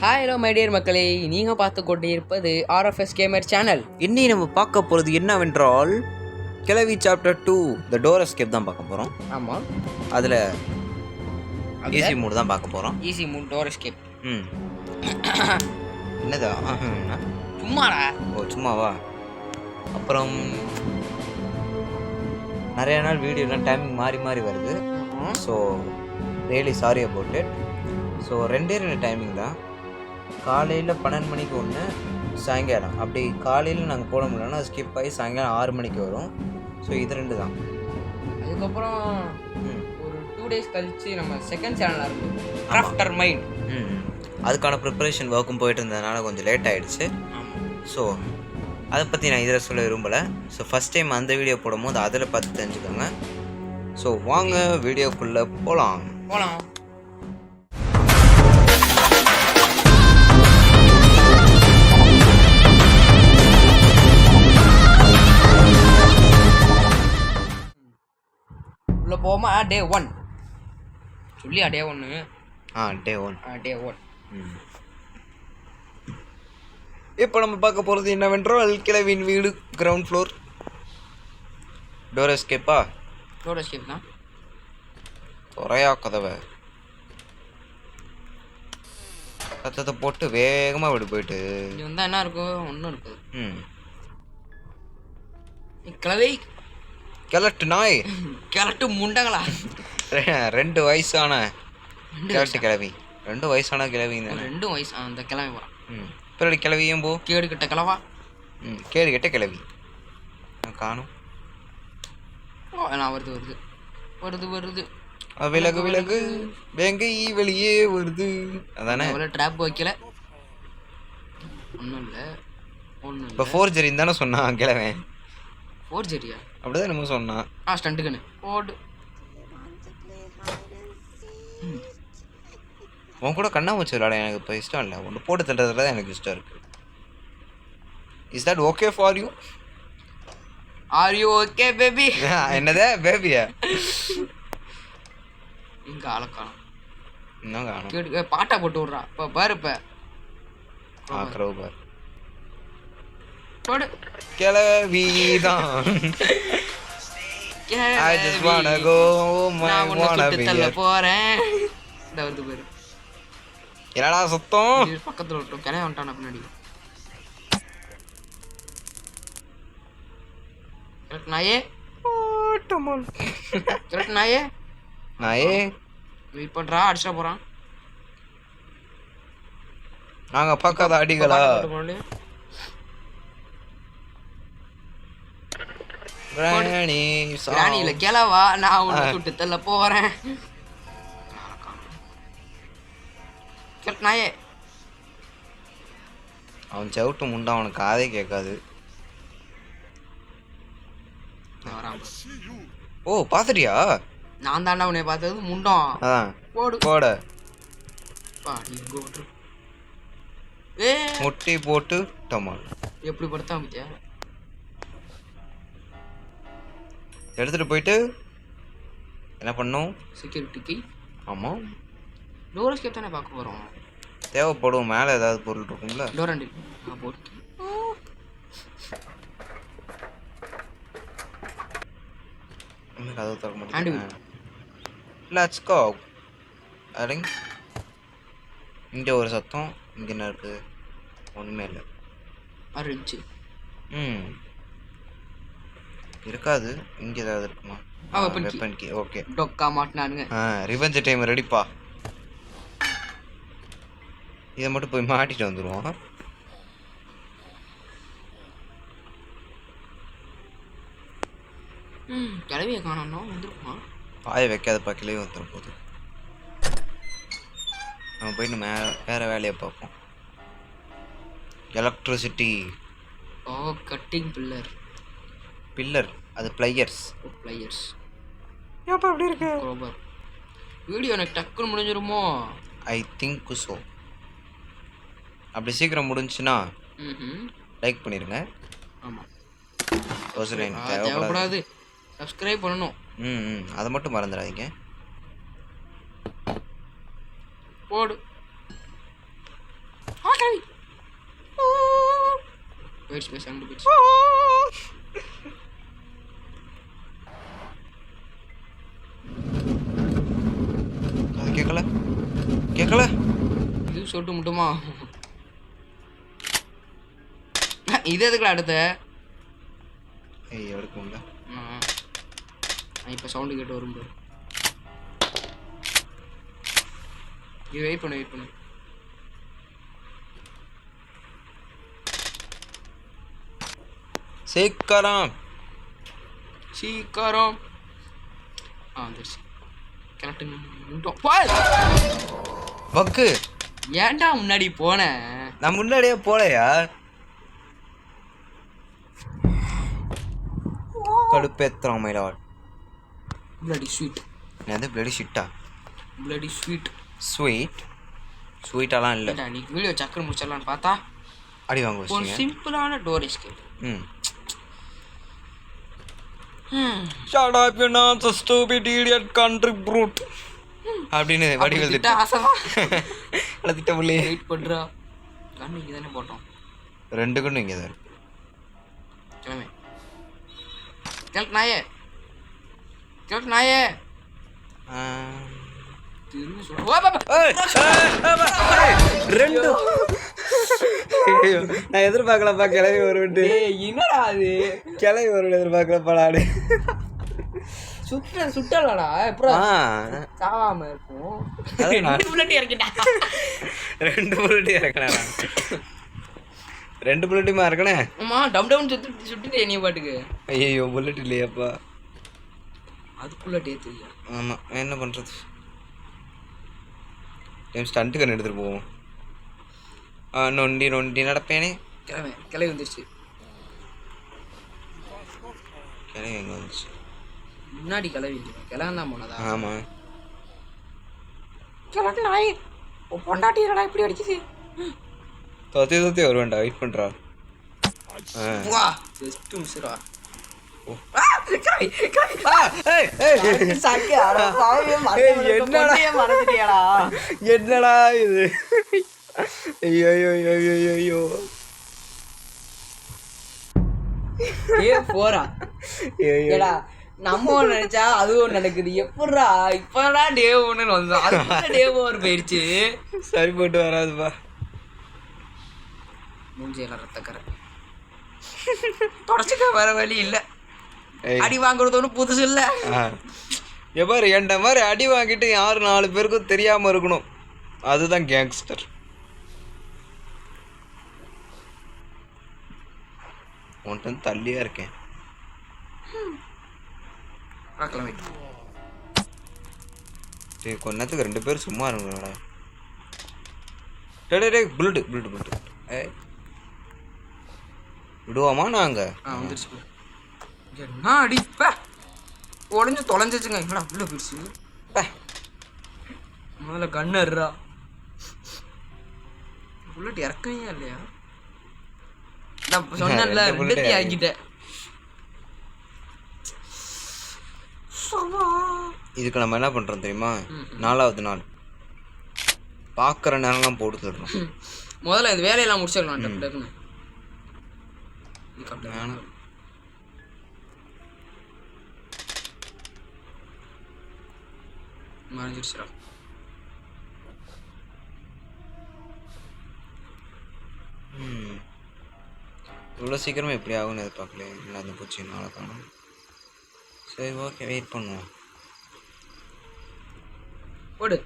Hi hello my dear மக்களே, நீங்கள் பார்த்து கொண்டு இருப்பது ஆர்எஃப்எஸ் கேமர் சேனல். இன்னி நம்ம பார்க்க போகிறது என்னவென்றால் கிளவி சாப்டர் 2 த டோர் எஸ்கேப் தான் பார்க்க போகிறோம். ஆமாம், அதில் ஈஸி மூடு தான் பார்க்க போகிறோம். Easy mood door escape. என்னதா சும்மாடா? ஓ சும்மாவா? அப்புறம் நிறைய நாள் வீடியோலாம் டைமிங் மாறி மாறி வருது. So really sorry about it. So ரெண்டு டைமிங் தான். காலையில் 12 மணிக்கு ஒன்று, சாயங்காலம். அப்படி காலையில் நாங்கள் போட முடியலன்னா ஸ்கிப் ஆகி சாயங்காலம் 6 மணிக்கு வரும். ஸோ இது ரெண்டு தான். அதுக்கப்புறம் ஒரு 2 days கழிச்சு நம்ம செகண்ட் சேனலாக இருக்கும் கிராஃப்டர் மைண்ட். அதுக்கான ப்ரிப்பரேஷன் ஒர்க்கும் போயிட்டு இருந்ததுனால கொஞ்சம் லேட் ஆகிடுச்சு. ஸோ அதை பற்றி நான் இதில் சொல்ல விரும்பலை. ஸோ ஃபஸ்ட் டைம் அந்த வீடியோ போடும்போது அதில் பார்த்து தெரிஞ்சுக்கோங்க. ஸோ வாங்க வீடியோக்குள்ளே போகலாம். உள்ள போமா. டே 1 சொல்லியா? டே 1 டே 1 டே 1. இப்போ நம்ம பார்க்க போகிறது என்னவென்றால் கிழவின் வீடு கிரவுண்ட் ஃப்ளோர் டோர் எஸ்கேப்பா? டோர் எஸ்கேப் தான். குறையா கதவை சத்தத்தை போட்டு வேகமாக விடு போயிட்டு இது வந்தால் என்ன இருக்கும்? ஒன்றும் இருக்குது. கிளவி கிழட்டு நாய் கிளட்டு முண்டங்களா? 2 வயசான கிழட்டு கிழவி. 2 வயசான கிழவி தானே? 2 வயசு அந்த கிழவி போகிறான். பின்னாடி கிழவியும் போ. கேடு கிட்ட கிழவா? கேடு கெட்ட கிழவி காணும். நான் வருது வருது வருது வருது. விலகு விலகு வேங்கை வெளியே வருது. அதானே? அவ்வளோ ட்ராப் வைக்கல. ஒன்றும் இல்லை ஒன்றும். இப்போ ஃபோர்ஜரின்னு தானே சொன்னான் கிழவன். ஃபோர்ஜரியா? அப்படிதான் நம்ம சொன்னான். ஸ்டண்ட்டுக்குன்னு போடு. உன் கூட கண்ணாமூச்சி விளையாட எனக்கு இப்போ இஷ்டம் இல்லை. ஒன்று போட்டு தட்டுறதுல தான் எனக்கு இஷ்டம் இருக்குது. Is that okay for you? Are you okay baby? என்னதே பேபியா? இங்கே ஆளக்கானம் இன்னும் காணும். கேட்டு பாட்டா போட்டு விட்றா. இப்போ பாரு. இப்போ க்ரௌ பார் போடு. கிளவிதான். I just wanna go home, I wanna be here. போறேன். இந்த வந்து பாரு. என்னடா சுத்தம்? பக்கத்துல விட்டோம். கிளை வந்துட்டான பின்னாடி. கரெக்ட் நாயே. கரெக்ட் நாயே. நாயே வெயிட் பண்றா. அடிச்சா போறான். நாங்க பார்க்காத அடிகளா? ராணியில கிளவா? நான் உன்னை சுட்டு தள்ள போறேன். நாயே அவன் சவுட்டு முண்டா. அவனுக்கு காதே கேட்காது. ஓ பாத்துட்டியா? நான் தாண்டா உன்னை பார்த்தது முண்டம். போடு போட ஏ முட்டி போட்டு டமால் எப்படி படுத்தா பத்தியா? எடுத்துட்டு போயிட்டு என்ன பண்ணும்? செக்யூரிட்டிக்கு. ஆமாம், டோர் எஸ்கேப் தானே பார்க்க போகிறோம். தேவைப்படும். மேலே ஏதாவது பொருள் இருக்கும்ல. டோர் ஹேண்டில் போட்டு கதவு திறக்க மாட்டேன். Let's go. அடிங். இங்கே ஒரு சத்தம். இங்கே என்ன இருக்குது? ஒன்றுமே இல்லை. இருந்துச்சு. இருக்காது. இங்கே ஏதாவது இருக்குமா? Weapon key. ஓகே. டொக்கா மாட்டினானுங்க. ரிவெஞ்ச் டைம் ரெடிப்பா. இதை மட்டும் போய் மாட்டிட்டு வந்துடுவோம். கிளவியை காணோம். வந்துருக்குமா? பாய வைக்காதப்பா. கிளவி வந்துடும் போது நம்ம போயிட்டு வேறு வேலையை பார்ப்போம். எலக்ட்ரிசிட்டி. ஓ கட்டிங் பில்லர். பில்லர் அது பிளையர்ஸ். பிளையர்ஸ் ஏப்பா அப்படி இருக்கு? க்ரோபர். வீடியோ எனக்கு டக்குன்னு முடிஞ்சிருமோ? I think so. அப்படி சீக்கிரம் முடிஞ்சுன்னா லைக் பண்ணிடுங்க. ஆமாம், தேவைப்படாது. சப்ஸ்கிரைப் பண்ணணும். அதை மட்டும் மறந்துடாதீங்க. போடு. போயிடுச்சு சவுண்டு போயிடுச்சு. அது கேட்கல இது சொல்லிட்டு முட்டுமா? இது எதுக்குல அடுத்த எடுக்கும்ல. இப்போ சவுண்டு கேட்டு வரும் பாரு. இது வெயிட் பண்ணு. சீக்கிரம் வந்துருச்சு. கிளட்டுங்க பக்கு. ஏன்டா முன்னாடி போனேன்? நான் முன்னாடியே போலையா? கடுப்பேத்துறான் மயிலாட். Bloody sweet. அது பிளடி ஷிட்டா? Bloody sweet. ஸ்வீட்டாலாம் இல்லை. நீ வீடியோ சக்கரை முடிச்சிடலான்னு பார்த்தா அடி வாங்க ஒரு வச்சிங்க. சிம்பிளான door escape. Shut up, you know, the stupid idiot country brute. அப்படின்னு வடிவேல் திட்ட ஆசைதான். அட திட்ட புள்ளி. வெயிட் பண்றா. கண்ணு இங்கே தானே போட்டோம். 2 கண்ணு இங்கே தான் இருக்கு. கிளம்பு. நாயே. திரும்பி சொல்ல. ஓ பாபா. ரெண்டு. நான் எதிர்பார்க்கலப்பா கிளவி வருவேன்ட்டு. என்னடா அது? கிளவி வருவேன் எதிர்பார்க்கலப்பா நாடு. சுட்டலடா அப்புறம் சாவாம இருக்கும். 2 புல்லட் இறக்கிட்டா. 2 புல்லட் இறக்கணா? 2 புல்லட்டுமா இருக்கணே? ஆமா டம் சுட்டுட்டே நீ பாட்டுக்கு. ஐயோ புல்லட் இல்லையாப்பா. அதுக்குள்ள டேத்துறியா? ஆமா என்ன பண்றது? ஸ்டண்ட் கண்ணு எடுத்துட்டு போவோம். நொண்டி நடப்பேனே. கிளை வந்துருச்சு. கிளை எங்கே வந்துச்சு? முன்னாடி கிளவி கிளவன் தான் போனதா? ஆமாம். கிளட்டு நாய் பொண்டாட்டிடா இப்படி அடிக்குது. தொத்தி வருவேன்டா. வெயிட் பண்ணுறா. வா ஜஸ்ட் மிஸ்ரா. என்னடா இது? ஐயோ போறா. நம்ம நினைச்சா அதுவும் நடக்குது. எப்படா இப்பதான் டே 1 வந்தோம், அது டே 4 போயிடுச்சு. சரி போட்டு வராதுப்பா. மூஞ்சியெல்லாம் ரத்தக்கரை தொடச்சுக்க வர வழி இல்லை. அடி வாங்குறது ஒன்றும் புதுசு இல்லை. எவ்வாறு என்ட மாதிரி அடி வாங்கிட்டு யாரு 4 பேருக்கும் தெரியாம இருக்கணும். அதுதான் கேங்ஸ்டர். உன்ட்டு தள்ளியா இருக்கேன். கொஞ்ச நேரத்துக்கு 2 பேரும் சும்மா இருங்கடா. புல்லட் விடுவோமா நாங்க? வந்துருச்சு. என்ன அடிப்ப உடஞ்சு தொலைஞ்சிச்சுங்க. என்னடா உள்ள போயிடுச்சு. முதல்ல கண்ணர்ரா. புல்லட் இறக்கவே இல்லையா? நான் சொன்னேன்ல 2 இறக்கிட்டேன். இதுக்கு நம்ம என்ன பண்றோம் தெரியுமா? 4வது நாள் பார்க்குற நேரம்லாம் போட்டு தர்றோம். முதல்ல இந்த வேலையெல்லாம் முடிச்சிடலாம். டக்குன்னு மறைஞ்சிருச்சுடா. இவ்வளோ சீக்கிரமாக எப்படி ஆகும்னு எதிர்பார்க்கல. இல்லாத பூச்சி நாளை காணும். சரி ஓகே வெயிட் பண்ணுவோம். போடு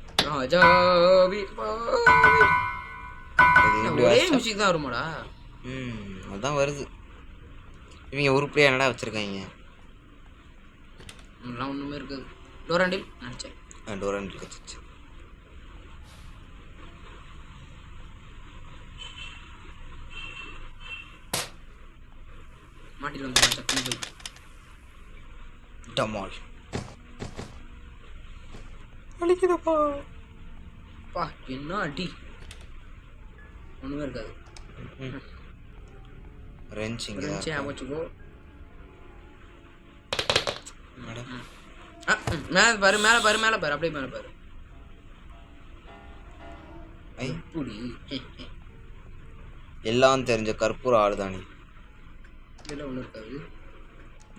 ஒரே மியூசிக் தான் வருமாடா. அதான் வருது. இவங்க உருப்படியாக என்னடா வச்சுருக்காங்க? எல்லாம் ஒன்றுமே இருக்காது. டோராண்டில் நினச்சேன். டோராண்டில் கச்சிச்சு. மாட்டில் வந்து சட்னி போய் டமால் அடிக்குதப்பா. பா என்ன அடி. ஒன்றுமே இருக்காது. வச்சுக்கோ. மேலே பாரு மேலே பாரு மேலே பாரு அப்படியே மேலே பாரு. எல்லாம் தெரிஞ்ச கற்பூர ஆளுதானி. இதெல்லாம் ஒன்றும் இருக்காது.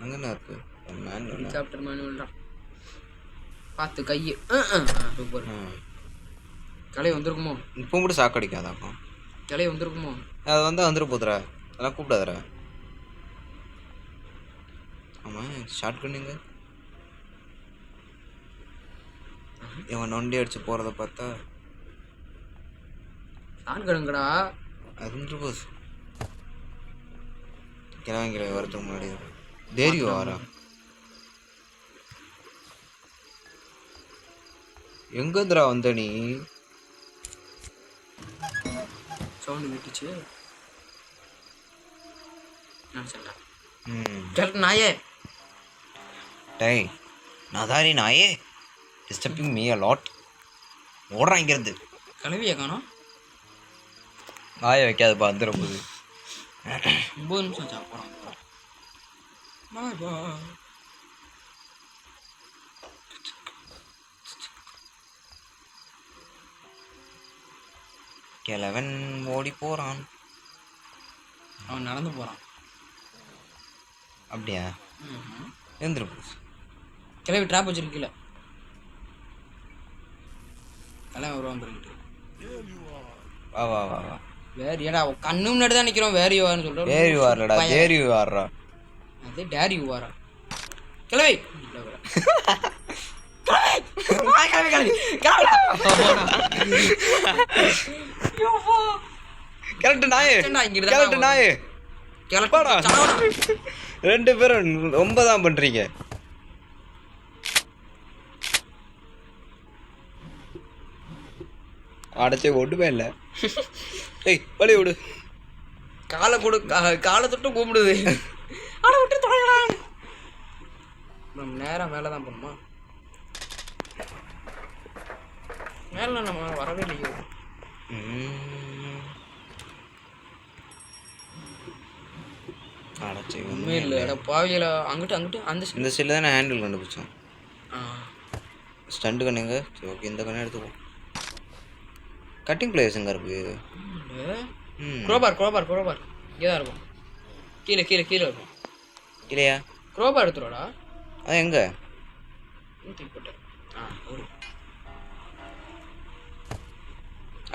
அங்கேண்ணா இருக்கு மேனுவல். சாப்டர் மேனுவல் தான். பார்த்து கையை சூப்பர். கலை வந்திருக்குமோ? இப்போ மட்டும் சாக்கடிக்காதாக்கும். கலை வந்திருக்குமோ? அது வந்துட போதுரா, அதெல்லாம் கூப்பிடாதரா. ஆமாம் ஷார்ட் கண்ணுங்க. இவன் நொண்டி அடிச்சு போகிறத பார்த்தா ஷார்ட் கண்ணுங்கடா. அது வந்துட்டு போகுது. கிளம்பிக்கிற வரத்துக்கு முன்னாடி தேரி வாரா. எங்கேருந்துடா வந்த நீ? சவுண்டு விட்டுச்சு. நாயே டேய் நாதாரி நாயே, டிஸ்டர்பிங் மீ அ லாட். ஓடுறான் இங்கேருந்து. கிளவியை காணோம். நாயை வைக்காதுப்பா, வந்துட போகுது. 9 நிமிஷம் சாப்பிட்றான். கிழவன் ஓடி போகிறான். அவன் நடந்து போகிறான். அப்படியா? எழுந்துரு போச்சு. கிளவி ட்ராப் வச்சிருக்கீல. கிளம்பி வருவான் பிறகு. வா வா வா வா. வேறு ஏடா கண்ணு முன்னாடி தான் நிற்கிறோம். வேறு யூவார்னு சொல்கிறோம். வேறு யூவார்லடா, தேரி யூவார்ரா. அதே டேரி யூவாரா. கிளவி கரெக்ட் நாயே, கரெக்ட் நாயே. கிளப்பாடா. 2 பேரும் ரொம்ப தான் பண்றீங்க. அடைச்சே ஒட்டுமே இல்லை. ஏய் வழி விடு. காலை கொடு, காலை தொட்டு கூப்பிடுது. ஆட விட்டு தொலைடா. நம்ம நேரம் மேலே தான் போகணுமா? மேலே நம்ம வரவே இல்லையோ. அடைச்சி ஒன்றுமே இல்லை. பாவியில் அங்கிட்டு அங்கிட்டு அந்த இந்த சைடில் தான் நான் ஹேண்டில் கண்டுபிடிச்சோம். ஸ்டண்ட் கண்ணுங்க. சரி ஓகே, இந்த கண்ணை எடுத்துப்போம். கட்டிங் பிளேஸ் எங்கே இருக்கு? குரோபார் குரோபார் குரோபார் இங்கே தான் இருக்கும். கீழே கீழே கீழே இருக்கும். இல்லையா? குரோபார் எடுத்துருவாடா. அது எங்கே? போட்டேன்.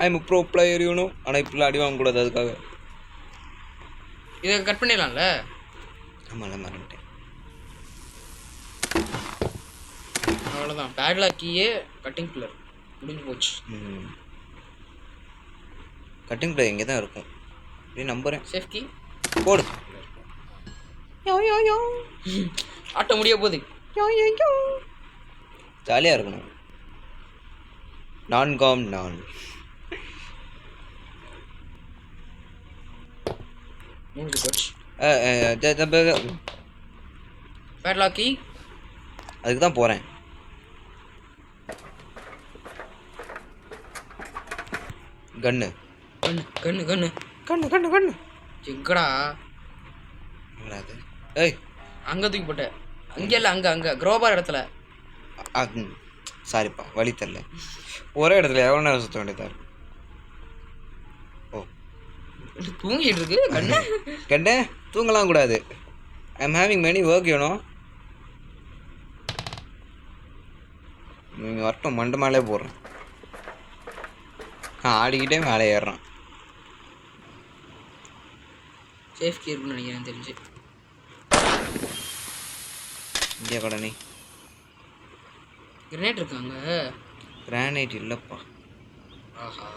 I am bro player you know. ஆனால் இப்படிலாம் அடி வாங்கக்கூடாது, அதுக்காக. இதை கட் பண்ணிடலாம்ல? ஆமாம்ல, மறந்துட்டேன். அவ்வளோதான். பேட்லாக் கீயே கட்டிங் பில்லர் முடிஞ்சு போச்சு. கட்டிங் பிளேயர் இங்கே தான் இருக்கும். இப்படி நம்புகிறேன். சேஃப் கீ போடு. ஆட்ட முடிய போகுது. ஜாலியாக இருக்கணும். நான்காம் நான் முடிஞ்சு போச்சு. பேட்லாக் கீ அதுக்கு தான் போகிறேன். கன்னு கண்ணு கண்ணு கண்ணு கண்ணு கண்ணு கண்ணு எங்கடா? அது ஏய் அங்கே தூக்கி போட்ட. அங்கே இல்லை, அங்கே அங்கே குரோபார் இடத்துல. சாரிப்பா, வழி தரல. ஒரே இடத்துல எவ்வளோ நேரம் சுற்ற வேண்டியதா இருக்கு. ஓ தூங்கிட்டு இருக்கு கண்ணு. கண்ணே தூங்கலாம் கூடாது. I am having many work you know. நீங்கள் வரட்டும், மண்டை மேலே போடுறேன். ஆடிக்கிட்டே மேலே ஏறுறான். சேஃப் கீ இருக்குன்னு நினைக்கிறேன் தெரிஞ்சு. இந்தியா கடனே கிரனேட் இருக்காங்க. கிரானைட் இல்லைப்பா. ஆஹா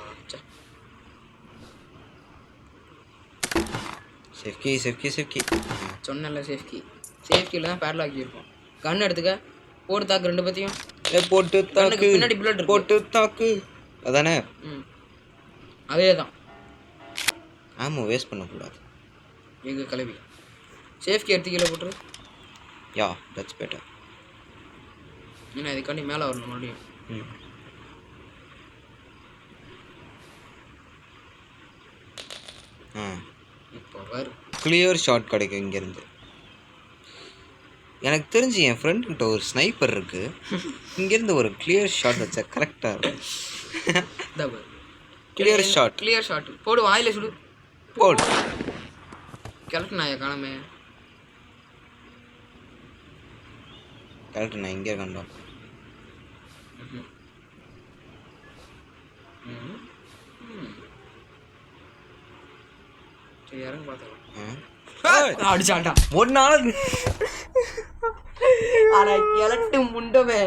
சேஃப்கி சேஃப்கி சேஃப்கி சொன்னல. சேஃப்கி சேஃப்கியில் தான் பேட்லாக் கீ இருக்கும். கன் எடுத்துக்க, போட்டு தாக்கு 2 பத்தியும். போட்டு தாக்கு, பின்னாடி புல்லட் இருக்கு. போட்டு தாக்கு. அதானே? அதே தான். ஆமாம், வேஸ்ட் பண்ணக்கூடாது. எங்கள் கலவி சேஃப்கி எடுத்து கீழே போட்டுரு. Yeah that's better. ஏன்னா இதுக்காண்டி மேலே வரணும் மறுபடியும். இப்போ வரும் கிளியர் ஷாட் கிடைக்கும் இங்கேருந்து. எனக்கு தெரிஞ்சு என் ஃப்ரெண்டுக்கிட்ட ஒரு ஸ்னைப்பர் இருக்கு. இங்கேருந்து ஒரு கிளியர் ஷாட் வச்சா கரெக்டாக இருக்கும். கிளியர் ஷாட், கிளியர் ஷாட் போடு. வாயில சுடு போடு. கிழக்கு நாயை காணமே. கரெக்ட், நான் இங்கே கண்டோம். சரி இறங்க பார்த்தேன் அடிச்சான்டா ஒரு நாள். ஆனா கிழட்டு முண்டமே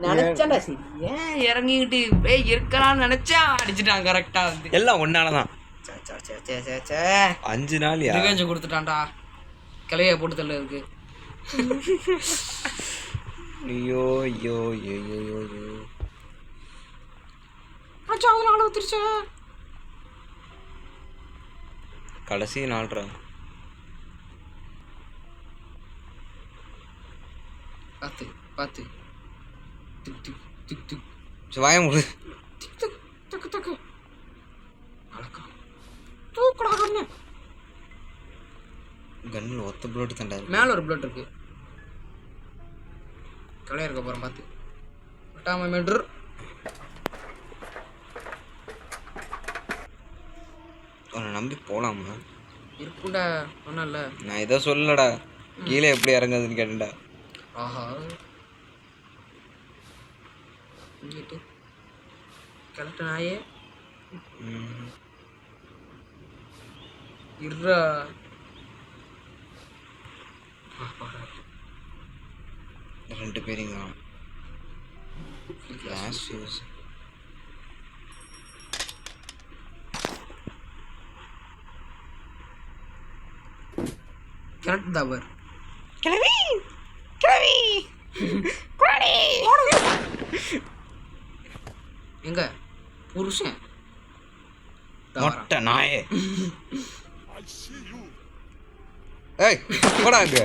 நினைச்சான்டா. சரி ஏன் இறங்கிக்கிட்டு இருக்கலாம்னு நினைச்சா அடிச்சுட்டான் கரெக்டா வந்து. எல்லாம் ஒன்னாலதான். 5 நாள் ரிவெஞ்ச் கொடுத்துட்டான்டா. கிளைய போட்டு தள்ள இருக்கு. ஐயோ ஐயோ ஐயோ ஐயோ அச்சா அது நாள் வந்துருச்சா. கடைசி நாள்ரா. பார்த்து பார்த்து திக் திக் திக் திக் வாய முடி. திக் திக் தக்கு தக்கு அழக்கம் தூக்கடா கண்ணு. கண்ணில் ஒத்த புல்லட் தண்டா. மேலே ஒரு புல்லட் இருக்கு. கலையா இருக்க போகிறேன் பார்த்து. விட்டாம மெட்ரு உன்னை நம்பி போகலாமா? இருக்குண்டா ஒன்றும். நான் இதை சொல்லடா. கீழே எப்படி இறங்குதுன்னு கேட்டேன்டா. ஆஹா இங்கிட்டு கரெக்ட் நாயே இருறா. ரெண்டு பேருங்க லாஸ்ட் யூஸ். கரெக்ட் தவர் கிளவி கிளவி குரானி எங்க புருஷன் மொட்டை நாயே. ஏய் போடாங்க.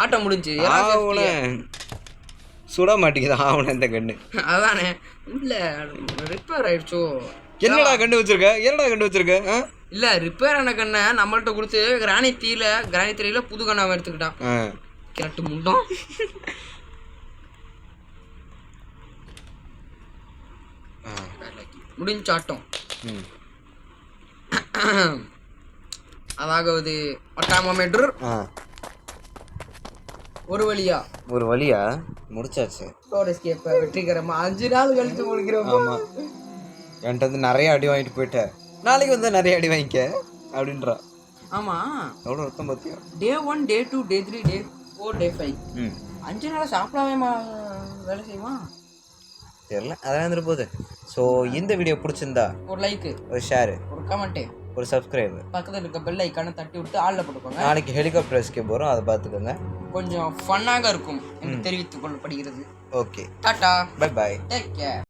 ஆட்டம் முடிஞ்சு சுட மாட்டேங்குது அவனை இந்த கண்ணு. அதானே இல்ல ரிப்பேர் ஆயிடுச்சோ. என்னடா கண்டு வச்சிருக்க? என்னடா கண்டு வச்சிருக்க? இல்ல ரிப்பேர் ஆன கண்ணை நம்மள்ட்ட கொடுத்து கிராணித்திரியில புது கண்ணை அவன் எடுத்துக்கிட்டான். கிரட்டு முண்டம். முடிஞ்சாட்டம். அதாவது ஒட்டாமோமீட்டர் ஒரு வழியா முடிச்சாச்சு. வெற்றிகரமா 5 நாள் கழிச்சு முடிக்கிறோம். ஆமா, என்கிட்ட வந்து நிறைய அடி வாங்கிட்டு போயிட்டேன். நாளைக்கு வந்து நிறைய அடி வாங்கிக்க அப்படின்றா. ஆமா எவ்வளோ அர்த்தம் பார்த்தியா? Day 1 Day 2 Day 3 Day 4 Day 5 5 நாள் சாப்பிடாம வேலை செய்வான் தெரியல. அதெல்லாம் இருந்துட்டு போகுது. ஸோ இந்த வீடியோ பிடிச்சிருந்தா ஒரு லைக், ஒரு ஷேர், ஒரு கமெண்ட், ஒரு சப்ஸ்கிரைப், பக்கத்தில் இருக்க பெல் ஐக்கானை தட்டி விட்டு ஆளில் போட்டுக்கோங்க. நாளைக்கு ஹெலிகாப்டர் எஸ்கேப் வரும், அதை பார்த்துக்கோங்க. கொஞ்சம் ஃபன்னாக இருக்கும் என்று தெரிவித்துக் கொள்ளப்படுகிறது. Okay, Tata, bye bye, take care.